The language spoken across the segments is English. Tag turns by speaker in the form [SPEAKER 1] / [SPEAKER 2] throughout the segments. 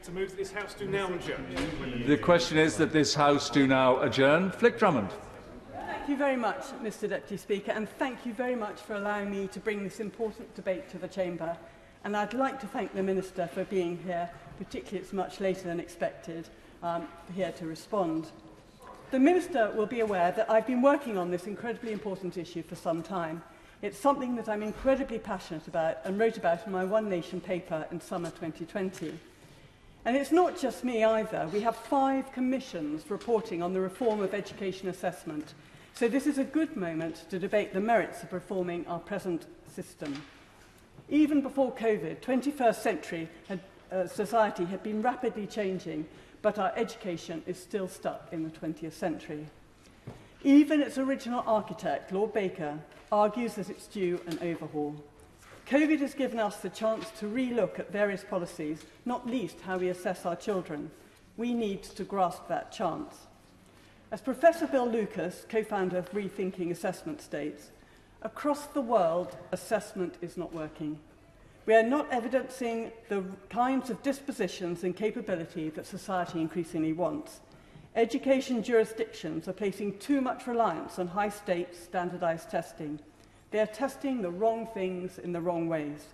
[SPEAKER 1] To move that this House do now adjourn.
[SPEAKER 2] The question is that this House do now adjourn. Flick Drummond.
[SPEAKER 3] Thank you very much, Mr Deputy Speaker, and thank you very much for allowing me to bring this important debate to the Chamber. And I'd like to thank the Minister for being here, particularly it's much later than expected, here to respond. The Minister will be aware that I've been working on this incredibly important issue for some time. It's something that I'm incredibly passionate about and wrote about in my One Nation paper in summer 2020. And it's not just me either. We have 5 commissions reporting on the reform of education assessment. So this is a good moment to debate the merits of reforming our present system. Even before COVID, 21st century society had been rapidly changing, but our education is still stuck in the 20th century. Even its original architect, Lord Baker, argues that it's due an overhaul. COVID has given us the chance to re-look at various policies, not least how we assess our children. We need to grasp that chance. As Professor Bill Lucas, co-founder of Rethinking Assessment, states, across the world, assessment is not working. We are not evidencing the kinds of dispositions and capability that society increasingly wants. Education jurisdictions are placing too much reliance on high-stakes standardised testing. They are testing the wrong things in the wrong ways.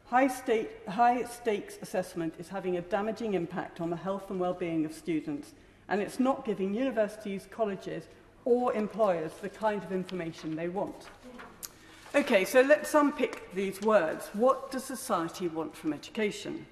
[SPEAKER 3] High-stakes assessment is having a damaging impact on the health and well-being of students, and it's not giving universities, colleges, or employers the kind of information they want. Okay, so let's unpick these words. What does society want from education?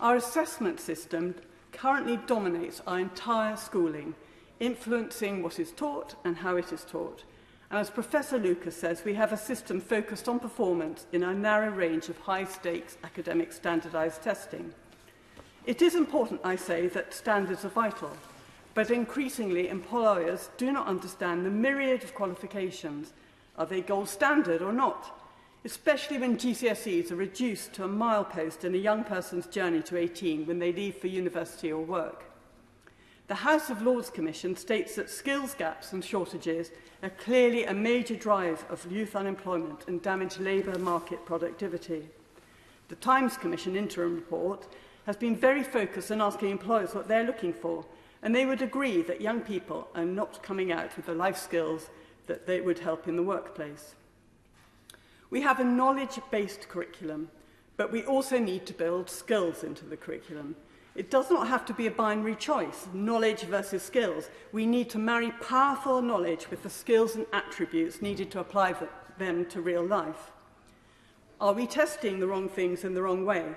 [SPEAKER 3] Our assessment system currently dominates our entire schooling, influencing what is taught and how it is taught. And as Professor Lucas says, we have a system focused on performance in a narrow range of high-stakes academic standardised testing. It is important, I say, that standards are vital, but increasingly employers do not understand the myriad of qualifications. Are they gold standard or not? Especially when GCSEs are reduced to a milepost in a young person's journey to 18 when they leave for university or work. The House of Lords Commission states that skills gaps and shortages are clearly a major drive of youth unemployment and damage labour market productivity. The Times Commission interim report has been very focused on asking employers what they're looking for, and they would agree that young people are not coming out with the life skills that they would help in the workplace. We have a knowledge-based curriculum, but we also need to build skills into the curriculum. It does not have to be a binary choice, knowledge versus skills. We need to marry powerful knowledge with the skills and attributes needed to apply them to real life. Are we testing the wrong things in the wrong way?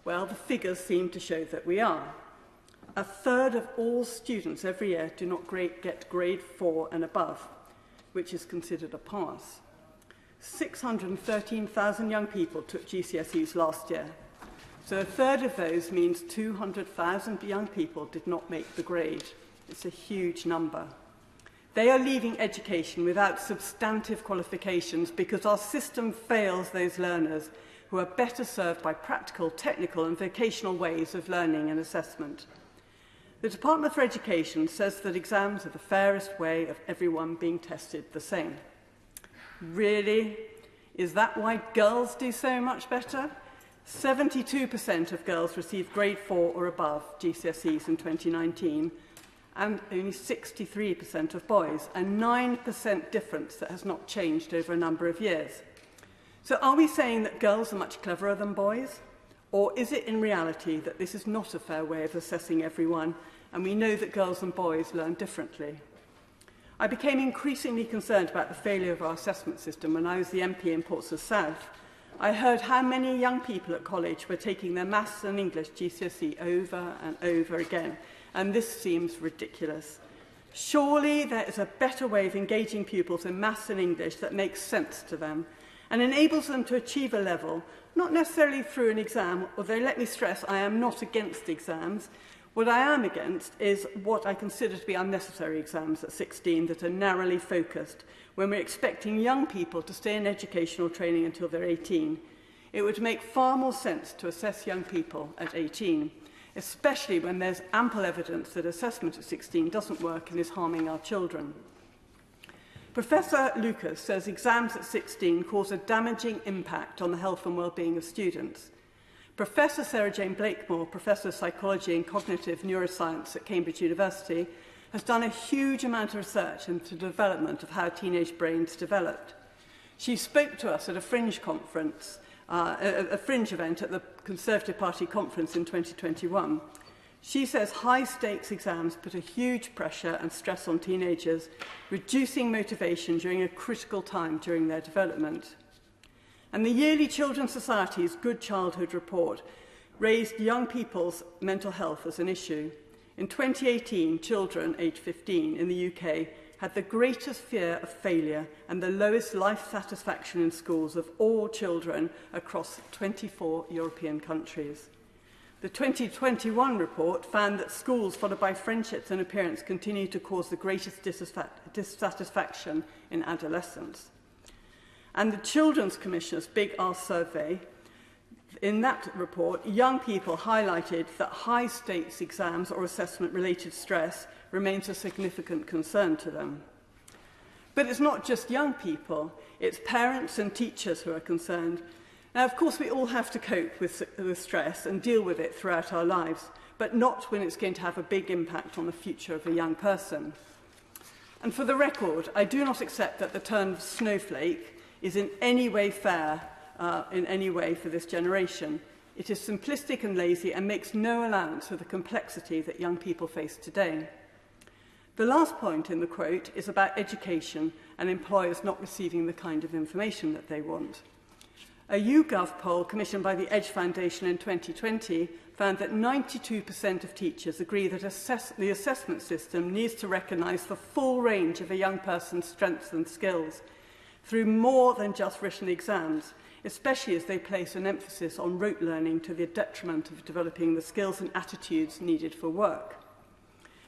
[SPEAKER 3] Well, the figures seem to show that we are. 1/3 of all students every year do not get grade 4 and above, which is considered a pass. 613,000 young people took GCSEs last year. So 1/3 of those means 200,000 young people did not make the grade. It's a huge number. They are leaving education without substantive qualifications because our system fails those learners who are better served by practical, technical and vocational ways of learning and assessment. The Department for Education says that exams are the fairest way of everyone being tested the same. Really? Is that why girls do so much better? 72% of girls received grade 4 or above GCSEs in 2019, and only 63% of boys, a 9% difference that has not changed over a number of years. So are we saying that girls are much cleverer than boys? Or is it in reality that this is not a fair way of assessing everyone, and we know that girls and boys learn differently? I became increasingly concerned about the failure of our assessment system when I was the MP in Portsmouth South. I heard how many young people at college were taking their maths and English GCSE over and over again, and this seems ridiculous. Surely there is a better way of engaging pupils in maths and English that makes sense to them and enables them to achieve a level, not necessarily through an exam, although let me stress I am not against exams. What I am against is what I consider to be unnecessary exams at 16 that are narrowly focused when we're expecting young people to stay in educational training until they're 18. It would make far more sense to assess young people at 18, especially when there's ample evidence that assessment at 16 doesn't work and is harming our children. Professor Lucas says exams at 16 cause a damaging impact on the health and well-being of students. Professor Sarah Jane Blakemore, Professor of Psychology and Cognitive Neuroscience at Cambridge University, has done a huge amount of research into the development of how teenage brains developed. She spoke to us at a fringe conference, a fringe event at the Conservative Party conference in 2021. She says high-stakes exams put a huge pressure and stress on teenagers, reducing motivation during a critical time during their development. And the yearly Children's Society's Good Childhood report raised young people's mental health as an issue. In 2018, children aged 15 in the UK had the greatest fear of failure and the lowest life satisfaction in schools of all children across 24 European countries. The 2021 report found that schools followed by friendships and appearance continue to cause the greatest dissatisfaction in adolescents. And the Children's Commissioner's Big Ask survey, in that report, young people highlighted that high-stakes exams or assessment-related stress remains a significant concern to them. But it's not just young people, it's parents and teachers who are concerned. Now, of course, we all have to cope with stress and deal with it throughout our lives, but not when it's going to have a big impact on the future of a young person. And for the record, I do not accept that the term snowflake is in any way fair in any way for this generation. It is simplistic and lazy and makes no allowance for the complexity that young people face today. The last point in the quote is about education and employers not receiving the kind of information that they want. A YouGov poll commissioned by the Edge Foundation in 2020 found that 92% of teachers agree that the assessment system needs to recognise the full range of a young person's strengths and skills through more than just written exams, especially as they place an emphasis on rote learning to the detriment of developing the skills and attitudes needed for work.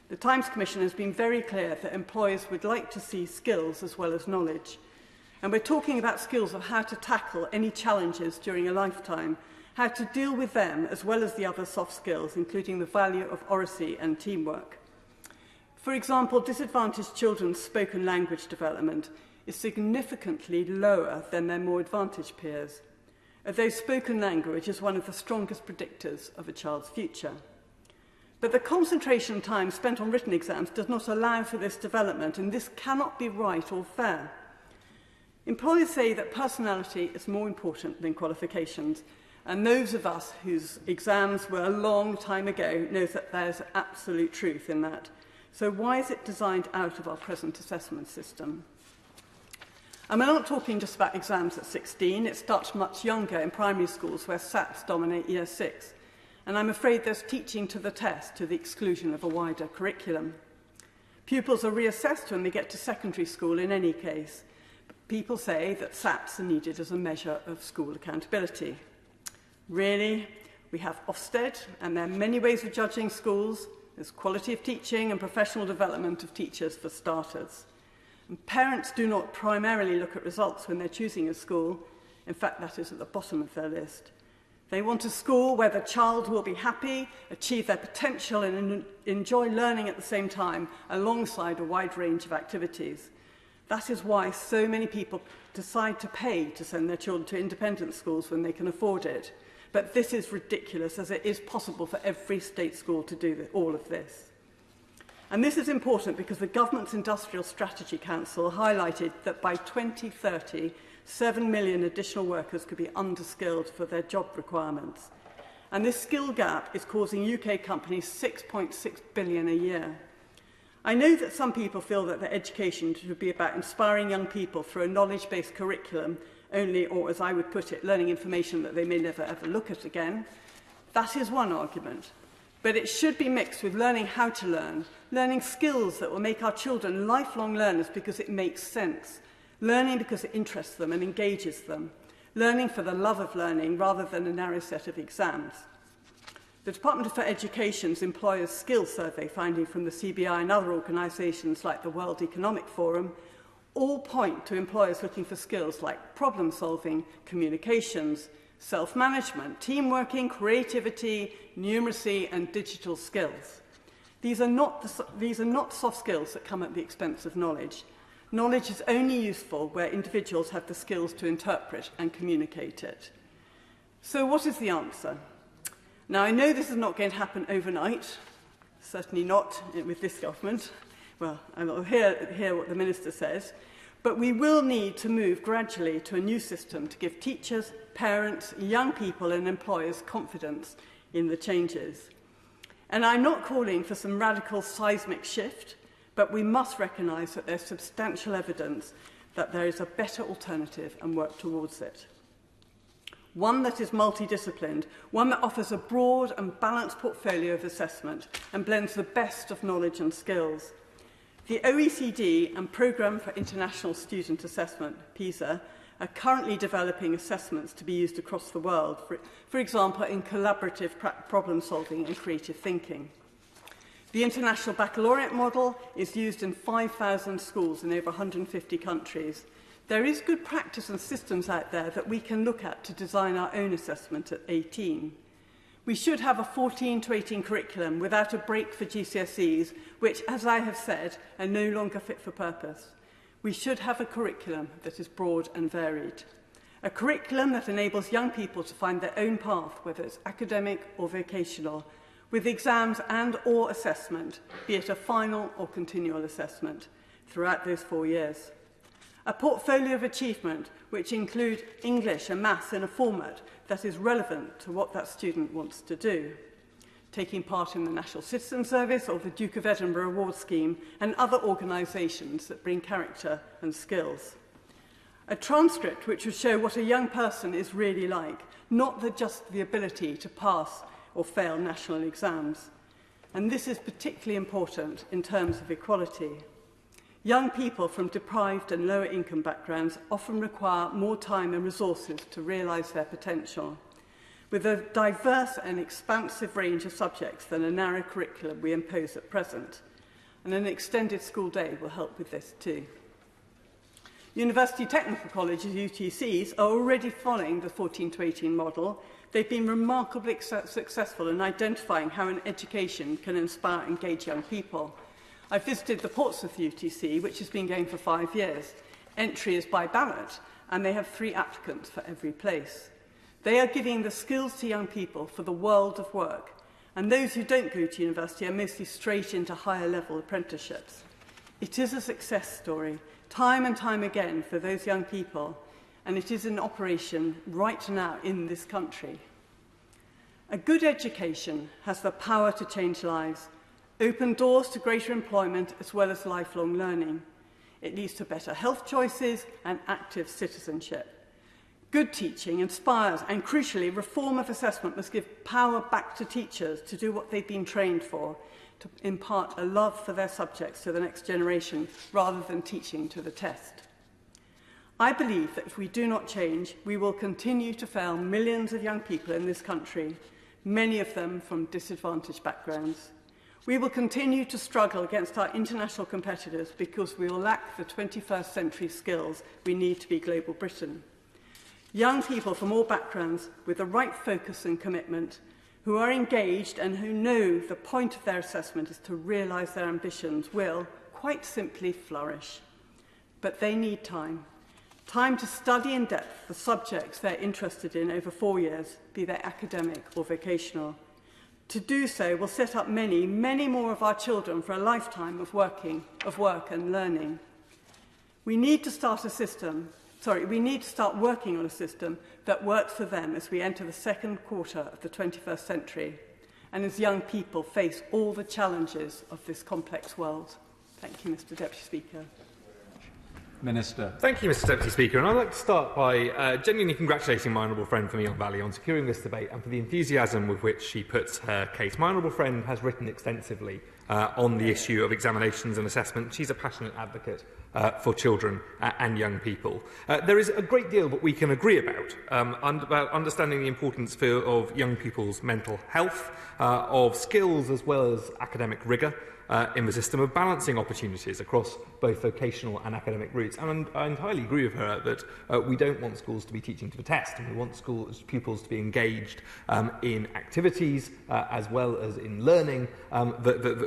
[SPEAKER 3] The Times Commission has been very clear that employers would like to see skills as well as knowledge. And we're talking about skills of how to tackle any challenges during a lifetime, how to deal with them as well as the other soft skills, including the value of oracy and teamwork. For example, disadvantaged children's spoken language development is significantly lower than their more advantaged peers, although spoken language is one of the strongest predictors of a child's future. But the concentration time spent on written exams does not allow for this development, and this cannot be right or fair. Employers say that personality is more important than qualifications, and those of us whose exams were a long time ago know that there's absolute truth in that. So why is it designed out of our present assessment system? And we're not talking just about exams at 16, it starts much younger in primary schools where SATs dominate year 6. And I'm afraid there's teaching to the test to the exclusion of a wider curriculum. Pupils are reassessed when they get to secondary school in any case. People say that SATs are needed as a measure of school accountability. Really? We have Ofsted, and there are many ways of judging schools. There's quality of teaching and professional development of teachers for starters. And parents do not primarily look at results when they're choosing a school. In fact, that is at the bottom of their list. They want a school where the child will be happy, achieve their potential and enjoy learning at the same time, alongside a wide range of activities. That is why so many people decide to pay to send their children to independent schools when they can afford it. But this is ridiculous, as it is possible for every state school to do all of this. And this is important because the Government's Industrial Strategy Council highlighted that by 2030, 7 million additional workers could be underskilled for their job requirements. And this skill gap is causing UK companies $6.6 billion a year. I know that some people feel that their education should be about inspiring young people through a knowledge-based curriculum only, or as I would put it, learning information that they may never ever look at again. That is one argument. But it should be mixed with learning how to learn, learning skills that will make our children lifelong learners because it makes sense, learning because it interests them and engages them, learning for the love of learning rather than a narrow set of exams. The Department for Education's Employers' Skills Survey finding from the CBI and other organisations like the World Economic Forum all point to employers looking for skills like problem-solving, communications, self-management, teamworking, creativity, numeracy and digital skills. These are not soft skills that come at the expense of knowledge. Knowledge is only useful where individuals have the skills to interpret and communicate it. So what is the answer? Now, I know this is not going to happen overnight, certainly not with this government. Well, I'll hear what the Minister says, but we will need to move gradually to a new system to give teachers, parents, young people and employers confidence in the changes. And I'm not calling for some radical seismic shift, but we must recognise that there's substantial evidence that there is a better alternative and work towards it. One that is multidisciplined, one that offers a broad and balanced portfolio of assessment and blends the best of knowledge and skills. The OECD and Programme for International Student Assessment, PISA, are currently developing assessments to be used across the world, for example, in collaborative problem solving and creative thinking. The International Baccalaureate model is used in 5,000 schools in over 150 countries. There is good practice and systems out there that we can look at to design our own assessment at 18. We should have a 14 to 18 curriculum without a break for GCSEs, which, as I have said, are no longer fit for purpose. We should have a curriculum that is broad and varied. A curriculum that enables young people to find their own path, whether it's academic or vocational, with exams and or assessment, be it a final or continual assessment, throughout those 4 years. A portfolio of achievement which include English and maths in a format that is relevant to what that student wants to do. Taking part in the National Citizen Service or the Duke of Edinburgh Award Scheme and other organisations that bring character and skills. A transcript which will show what a young person is really like, not just the ability to pass or fail national exams. And this is particularly important in terms of equality. Young people from deprived and lower income backgrounds often require more time and resources to realise their potential. With a diverse and expansive range of subjects than a narrow curriculum we impose at present, and an extended school day will help with this too. University Technical Colleges, UTCs, are already following the 14 to 18 model. They've been remarkably successful in identifying how an education can inspire and engage young people. I visited the Portsmouth UTC, which has been going for 5 years. Entry is by ballot, and they have 3 applicants for every place. They are giving the skills to young people for the world of work, and those who don't go to university are mostly straight into higher level apprenticeships. It is a success story, time and time again, for those young people, and it is in operation right now in this country. A good education has the power to change lives, open doors to greater employment as well as lifelong learning. It leads to better health choices and active citizenship. Good teaching inspires, and crucially, reform of assessment must give power back to teachers to do what they've been trained for, to impart a love for their subjects to the next generation, rather than teaching to the test. I believe that if we do not change, we will continue to fail millions of young people in this country, many of them from disadvantaged backgrounds. We will continue to struggle against our international competitors because we will lack the 21st century skills we need to be global Britain. Young people from all backgrounds with the right focus and commitment, who are engaged and who know the point of their assessment is to realise their ambitions, will, quite simply, flourish. But they need time. Time to study in depth the subjects they're interested in over 4 years, be they academic or vocational. To do so will set up many, many more of our children for a lifetime of work and learning. We need to start working on a system that works for them as we enter the second quarter of the 21st century and as young people face all the challenges of this complex world. Thank you, Mr. Deputy Speaker.
[SPEAKER 2] Minister.
[SPEAKER 4] Thank you, Mr. Deputy Speaker. And I'd like to start by genuinely congratulating my honourable friend from Eon Valley on securing this debate and for the enthusiasm with which she puts her case. My honourable friend has written extensively on the issue of examinations and assessment. She's a passionate advocate for children and young people. There is a great deal that we can agree about understanding the importance of young people's mental health, of skills as well as academic rigour, in the system of balancing opportunities across both vocational and academic routes. And I entirely agree with her that we don't want schools to be teaching to the test, and we want pupils to be engaged in activities as well as in learning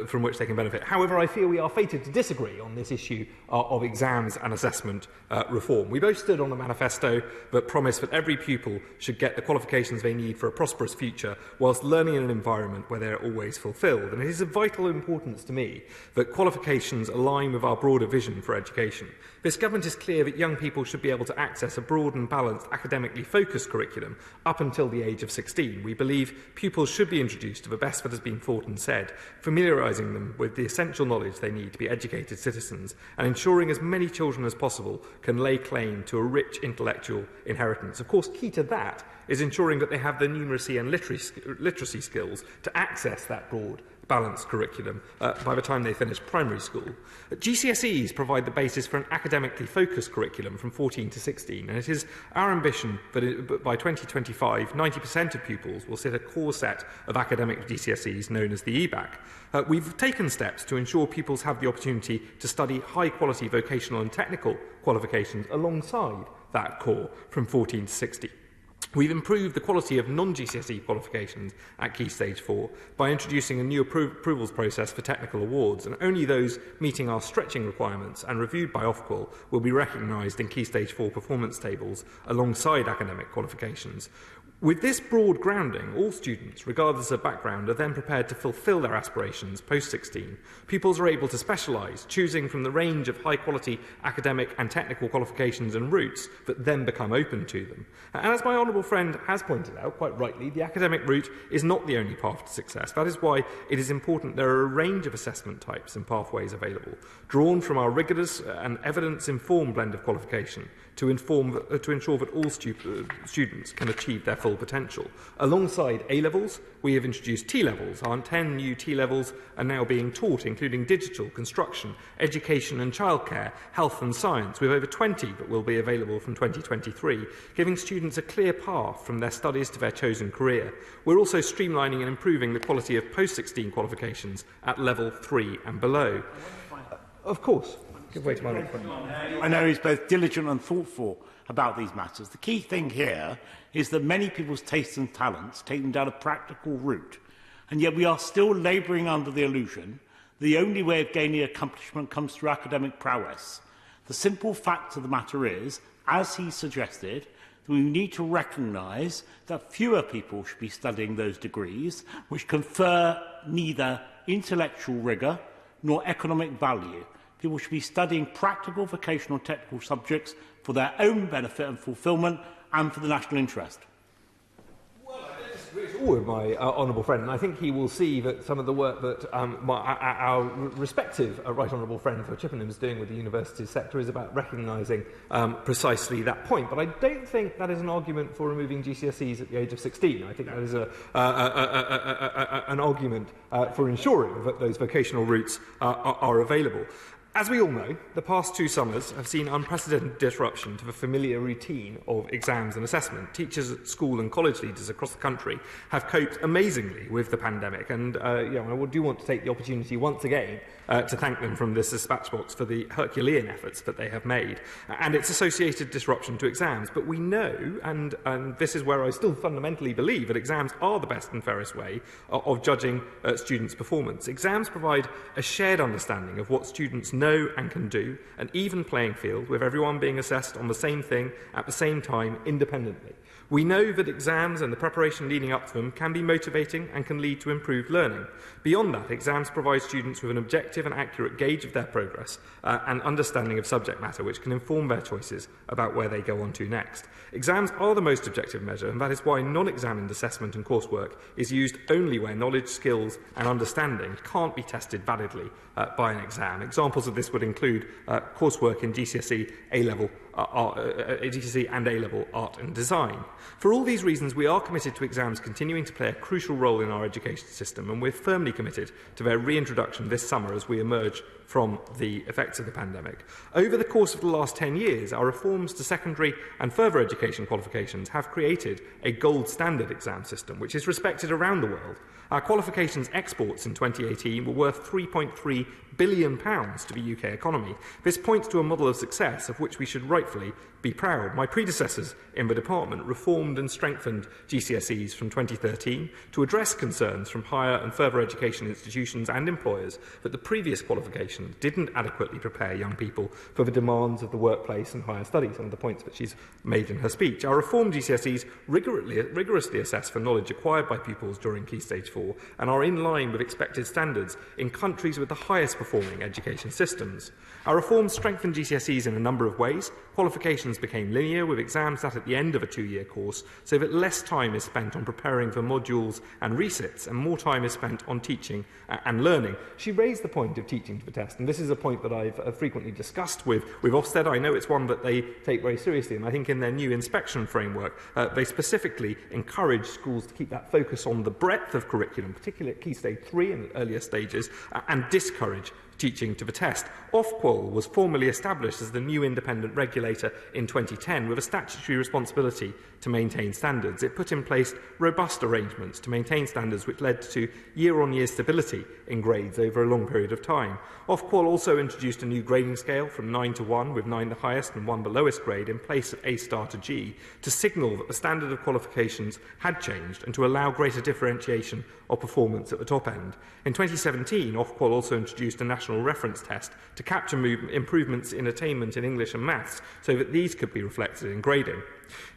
[SPEAKER 4] from which they can benefit. However, I fear we are fated to disagree on this issue of exams and assessment reform. We both stood on a manifesto that promised that every pupil should get the qualifications they need for a prosperous future whilst learning in an environment where they are always fulfilled. And it is of vital importance to me that qualifications align with our broader vision for education. This government is clear that young people should be able to access a broad and balanced academically focused curriculum up until the age of 16. We believe pupils should be introduced to the best that has been thought and said, familiarising them with the essential knowledge they need to be educated citizens, and ensuring as many children as possible can lay claim to a rich intellectual inheritance. Of course, key to that is ensuring that they have the numeracy and literacy skills to access that broad, balanced curriculum by the time they finish primary school. GCSEs provide the basis for an academically focused curriculum from 14 to 16, and it is our ambition that by 2025, 90% of pupils will sit a core set of academic GCSEs known as the EBAC. We've taken steps to ensure pupils have the opportunity to study high-quality vocational and technical qualifications alongside that core from 14 to 16. We've improved the quality of non-GCSE qualifications at Key Stage 4 by introducing a new approvals process for technical awards, and only those meeting our stretching requirements and reviewed by Ofqual will be recognised in Key Stage 4 performance tables alongside academic qualifications. With this broad grounding, all students, regardless of background, are then prepared to fulfil their aspirations post-16. Pupils are able to specialise, choosing from the range of high-quality academic and technical qualifications and routes that then become open to them. And as my honourable friend has pointed out, quite rightly, the academic route is not the only path to success. That is why it is important there are a range of assessment types and pathways available, drawn from our rigorous and evidence-informed blend of qualification to ensure that all students can achieve their full potential. Alongside A-levels, we have introduced T-levels. Our 10 new T-levels are now being taught, including digital, construction, education and childcare, health and science, with over 20 that will be available from 2023, giving students a clear path from their studies to their chosen career. We're also streamlining and improving the quality of post-16 qualifications at level 3 and below. Of course. Give way to my friend.
[SPEAKER 5] I know he's both diligent and thoughtful about these matters. The key thing here is that many people's tastes and talents take them down a practical route, and yet we are still labouring under the illusion the only way of gaining accomplishment comes through academic prowess. The simple fact of the matter is, as he suggested, we need to recognise that fewer people should be studying those degrees which confer neither intellectual rigour nor economic value. People should be studying practical, vocational, technical subjects for their own benefit and fulfilment and for the national interest.
[SPEAKER 4] Well, I don't disagree at all with my honourable friend, and I think he will see that some of the work that our respective right honourable friend for Chippenham is doing with the university sector is about recognising precisely that point. But I don't think that is an argument for removing GCSEs at the age of 16. I think that is an argument for ensuring that those vocational routes are available. As we all know, the past 2 summers have seen unprecedented disruption to the familiar routine of exams and assessment. Teachers at school and college leaders across the country have coped amazingly with the pandemic, and I do want to take the opportunity once again to thank them from this dispatch box for the Herculean efforts that they have made and its associated disruption to exams. But we know, and this is where I still fundamentally believe, that exams are the best and fairest way of judging students' performance. Exams provide a shared understanding of what students know and can do, an even playing field with everyone being assessed on the same thing at the same time independently. We know that exams and the preparation leading up to them can be motivating and can lead to improved learning. Beyond that, exams provide students with an objective and accurate gauge of their progress and understanding of subject matter, which can inform their choices about where they go on to next. Exams are the most objective measure, and that is why non-examined assessment and coursework is used only where knowledge, skills and understanding can't be tested validly by an exam. Examples of this would include coursework in GCSE, A-level GCSE and A-level art and design. For all these reasons, we are committed to exams continuing to play a crucial role in our education system, and we're firmly committed to their reintroduction this summer as we emerge from the effects of the pandemic. Over the course of the last 10 years, our reforms to secondary and further education qualifications have created a gold standard exam system, which is respected around the world. Our qualifications exports in 2018 were worth £3.3 billion to the UK economy. This points to a model of success of which we should rightfully be proud. My predecessors in the department reformed and strengthened GCSEs from 2013 to address concerns from higher and further education institutions and employers that the previous qualifications didn't adequately prepare young people for the demands of the workplace and higher studies, some of the points that she's made in her speech. Our reformed GCSEs rigorously assess for knowledge acquired by pupils during Key Stage 4 and are in line with expected standards in countries with the highest performing education systems. Our reforms strengthened GCSEs in a number of ways. Qualifications became linear, with exams sat at the end of a 2-year course, so that less time is spent on preparing for modules and resits, and more time is spent on teaching and learning. She raised the point of teaching to the test, and this is a point that I've frequently discussed with Ofsted. I know it's one that they take very seriously, and I think in their new inspection framework, they specifically encourage schools to keep that focus on the breadth of curriculum, particularly at Key Stage 3 and earlier stages, and discourage teaching to the test. Ofqual was formally established as the new independent regulator in 2010 with a statutory responsibility to maintain standards. It put in place robust arrangements to maintain standards which led to year-on-year stability in grades over a long period of time. Ofqual also introduced a new grading scale from 9 to 1, with 9 the highest and 1 the lowest grade, in place of A star to G, to signal that the standard of qualifications had changed and to allow greater differentiation of performance at the top end. In 2017, Ofqual also introduced a national reference test to capture improvements in attainment in English and maths, so that these could be reflected in grading.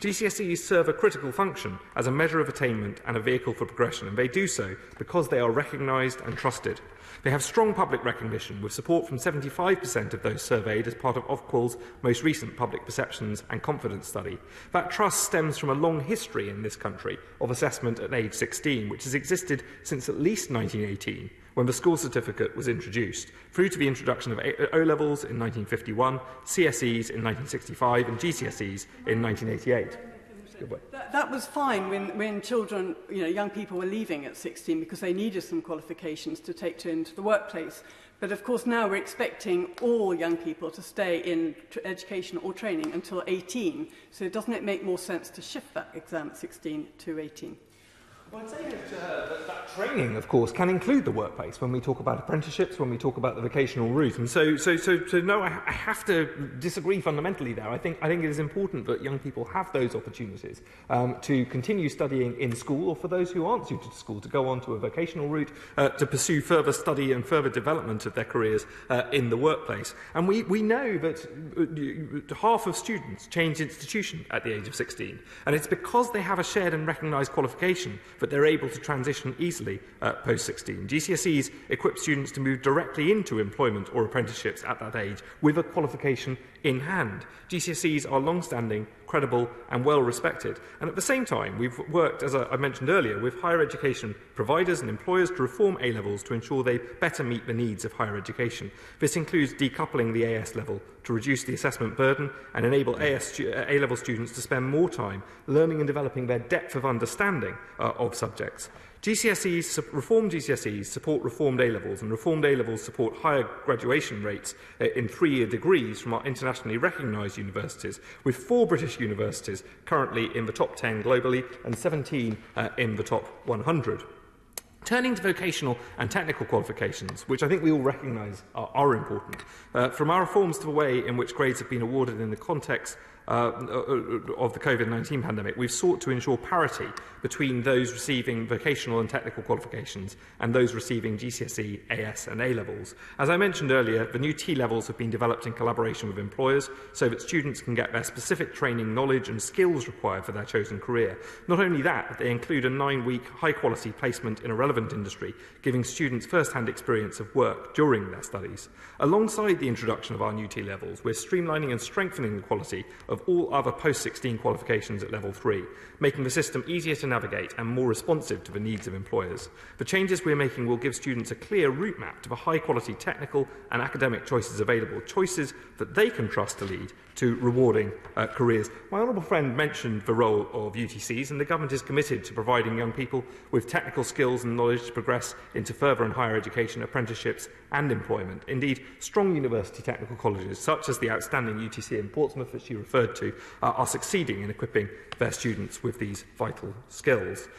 [SPEAKER 4] GCSEs serve a critical function as a measure of attainment and a vehicle for progression, and they do so because they are recognised and trusted. They have strong public recognition, with support from 75% of those surveyed as part of Ofqual's most recent public perceptions and confidence study. That trust stems from a long history in this country of assessment at age 16, which has existed since at least 1918, when the school certificate was introduced, through to the introduction of O-levels in 1951, CSEs in 1965 and GCSEs in 1988.
[SPEAKER 3] That was fine when children, young people were leaving at 16 because they needed some qualifications to take into the workplace. But of course now we're expecting all young people to stay in education or training until 18. So doesn't it make more sense to shift that exam at 16 to 18?
[SPEAKER 4] Well, I'd say that training, of course, can include the workplace when we talk about apprenticeships, when we talk about the vocational route. And so no, I have to disagree fundamentally there. I think it is important that young people have those opportunities to continue studying in school, or for those who aren't suited to school, to go on to a vocational route, to pursue further study and further development of their careers in the workplace. And we know that half of students change institution at the age of 16. And it's because they have a shared and recognised qualification that they're able to transition easily post-16. GCSEs equip students to move directly into employment or apprenticeships at that age with a qualification in hand. GCSEs are long-standing, credible and well-respected. And at the same time, we've worked, as I mentioned earlier, with higher education providers and employers to reform A-levels to ensure they better meet the needs of higher education. This includes decoupling the AS level to reduce the assessment burden and enable A-level students to spend more time learning and developing their depth of understanding of subjects. Reformed GCSEs support reformed A-levels, and reformed A-levels support higher graduation rates in 3-year degrees from our internationally recognised universities, with 4 British universities currently in the top 10 globally and 17 in the top 100. Turning to vocational and technical qualifications, which I think we all recognise are important, from our reforms to the way in which grades have been awarded in the context of the COVID-19 pandemic, we've sought to ensure parity between those receiving vocational and technical qualifications and those receiving GCSE, AS and A-levels. As I mentioned earlier, the new T-levels have been developed in collaboration with employers so that students can get their specific training, knowledge and skills required for their chosen career. Not only that, they include a 9-week high-quality placement in a relevant industry, giving students first-hand experience of work during their studies. Alongside the introduction of our new T-levels, we're streamlining and strengthening the quality of of all other post-16 qualifications at Level 3, making the system easier to navigate and more responsive to the needs of employers. The changes we're making will give students a clear route map to the high-quality technical and academic choices available, choices that they can trust to lead to rewarding careers. My honourable friend mentioned the role of UTCs, and the government is committed to providing young people with technical skills and knowledge to progress into further and higher education, apprenticeships and employment. Indeed, strong university technical colleges, such as the outstanding UTC in Portsmouth that she referred to, are succeeding in equipping their students with these vital skills.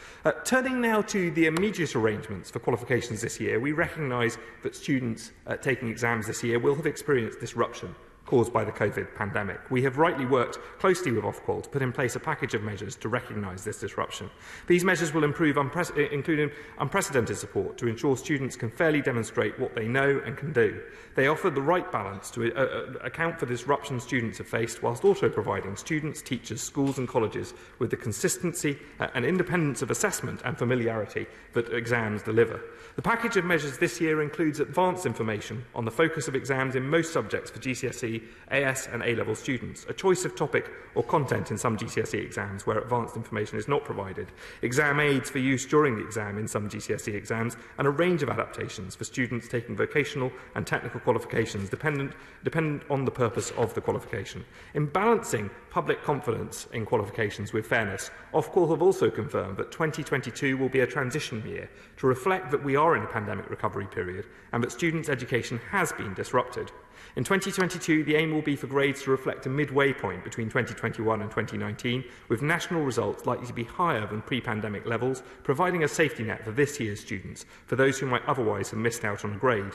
[SPEAKER 4] Turning now to the immediate arrangements for qualifications this year, we recognise that students taking exams this year will have experienced disruption caused by the COVID pandemic. We have rightly worked closely with Ofqual to put in place a package of measures to recognise this disruption. These measures will include unprecedented support to ensure students can fairly demonstrate what they know and can do. They offer the right balance to account for the disruption students have faced, whilst also providing students, teachers, schools and colleges with the consistency and independence of assessment and familiarity that exams deliver. The package of measures this year includes advanced information on the focus of exams in most subjects for GCSE, AS and A-level students, a choice of topic or content in some GCSE exams where advanced information is not provided, exam aids for use during the exam in some GCSE exams, and a range of adaptations for students taking vocational and technical qualifications dependent on the purpose of the qualification. In balancing public confidence in qualifications with fairness, Ofqual have also confirmed that 2022 will be a transition year to reflect that we are in a pandemic recovery period and that students' education has been disrupted. In 2022, the aim will be for grades to reflect a midway point between 2021 and 2019, with national results likely to be higher than pre-pandemic levels, providing a safety net for this year's students, for those who might otherwise have missed out on a grade.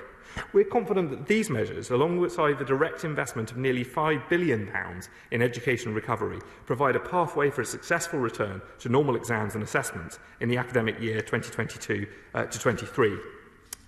[SPEAKER 4] We're confident that these measures, alongside the direct investment of nearly £5 billion in education recovery, provide a pathway for a successful return to normal exams and assessments in the academic year 2022 to 23.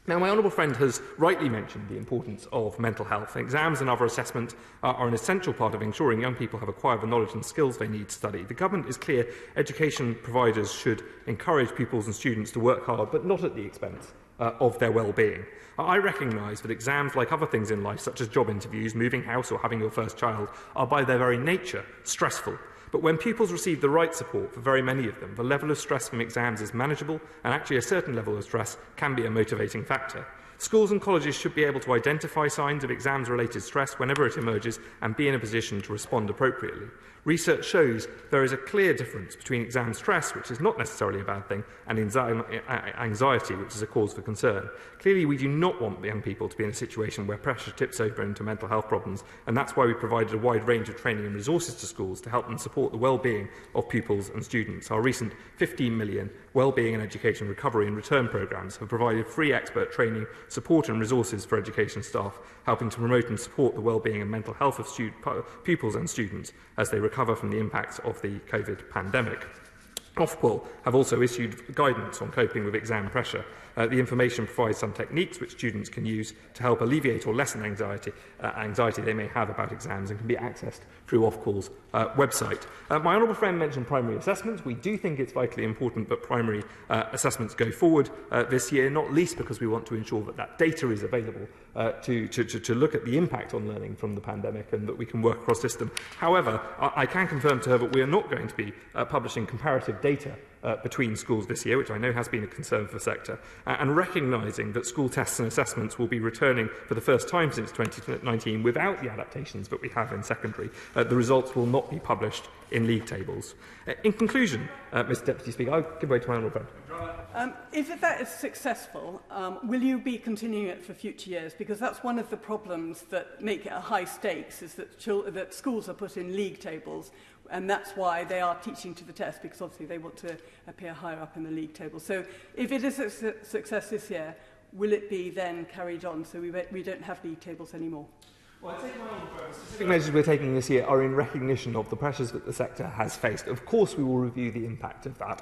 [SPEAKER 4] Now, my honourable friend has rightly mentioned the importance of mental health. Exams and other assessment are an essential part of ensuring young people have acquired the knowledge and skills they need to study. The government is clear education providers should encourage pupils and students to work hard, but not at the expense of their well-being. I recognise that exams, like other things in life, such as job interviews, moving house or having your first child, are by their very nature stressful. But when pupils receive the right support for very many of them, the level of stress from exams is manageable, and actually a certain level of stress can be a motivating factor. Schools and colleges should be able to identify signs of exams-related stress whenever it emerges and be in a position to respond appropriately. Research shows there is a clear difference between exam stress, which is not necessarily a bad thing, and anxiety, which is a cause for concern. Clearly, we do not want young people to be in a situation where pressure tips over into mental health problems, and that's why we provided a wide range of training and resources to schools to help them support the well-being of pupils and students. Our recent £15 million Wellbeing and Education Recovery and Return programmes have provided free expert training, support and resources for education staff, helping to promote and support the well-being and mental health of pupils and students as they recover from the impacts of the COVID pandemic. Ofqual have also issued guidance on coping with exam pressure. The information provides some techniques which students can use to help alleviate or lessen anxiety they may have about exams, and can be accessed through Ofqual's website. My honourable friend mentioned primary assessments. We do think it's vitally important that primary assessments go forward this year, not least because we want to ensure that that data is available to look at the impact on learning from the pandemic, and that we can work across system. However, I can confirm to her that we are not going to be publishing comparative data between schools this year, which I know has been a concern for the sector, and recognising that school tests and assessments will be returning for the first time since 2019 without the adaptations that we have in secondary. The results will not be published in league tables. In conclusion, Mr Deputy Speaker, I'll give way to my honourable friend.
[SPEAKER 3] If that is successful, will you be continuing it for future years? Because that's one of the problems that make it a high stakes, is that schools are put in league tables, and that's why they are teaching to the test, because obviously they want to appear higher up in the league table. So if it is a success this year, will it be then carried on so we don't have league tables anymore?
[SPEAKER 4] Well, I take my own first. The specific measures we're taking this year are in recognition of the pressures that the sector has faced. Of course, we will review the impact of that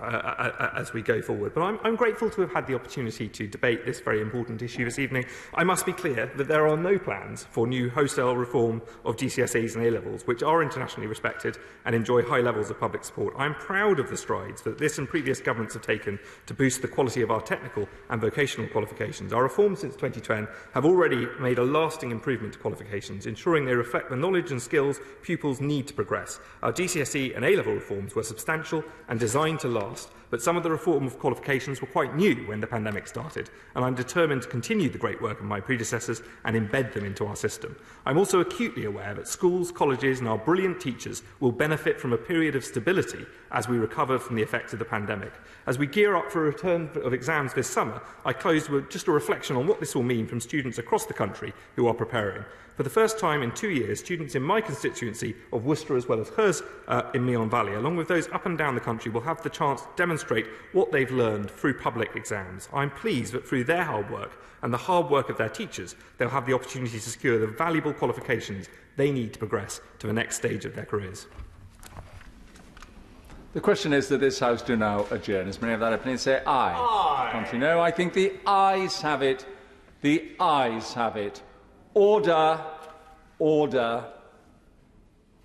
[SPEAKER 4] as we go forward. But I'm grateful to have had the opportunity to debate this very important issue this evening. I must be clear that there are no plans for new wholesale reform of GCSEs and A-levels, which are internationally respected and enjoy high levels of public support. I'm proud of the strides that this and previous governments have taken to boost the quality of our technical and vocational qualifications. Our reforms since 2010 have already made a lasting improvement to qualifications, qualifications, ensuring they reflect the knowledge and skills pupils need to progress. Our GCSE and A-level reforms were substantial and designed to last, but some of the reform of qualifications were quite new when the pandemic started, and I'm determined to continue the great work of my predecessors and embed them into our system. I'm also acutely aware that schools, colleges and our brilliant teachers will benefit from a period of stability as we recover from the effects of the pandemic. As we gear up for a return of exams this summer, I close with just a reflection on what this will mean from students across the country who are preparing. For the first time in 2 years, students in my constituency of Worcester as well as hers in Meon Valley, along with those up and down the country, will have the chance to demonstrate what they've learned through public exams. I'm pleased that through their hard work and the hard work of their teachers, they'll have the opportunity to secure the valuable qualifications they need to progress to the next stage of their careers.
[SPEAKER 2] The question is that this House do now adjourn. As many of that opinion say aye.
[SPEAKER 1] Aye.
[SPEAKER 2] Contrary no. I think the ayes have it. The ayes have it. Order, order,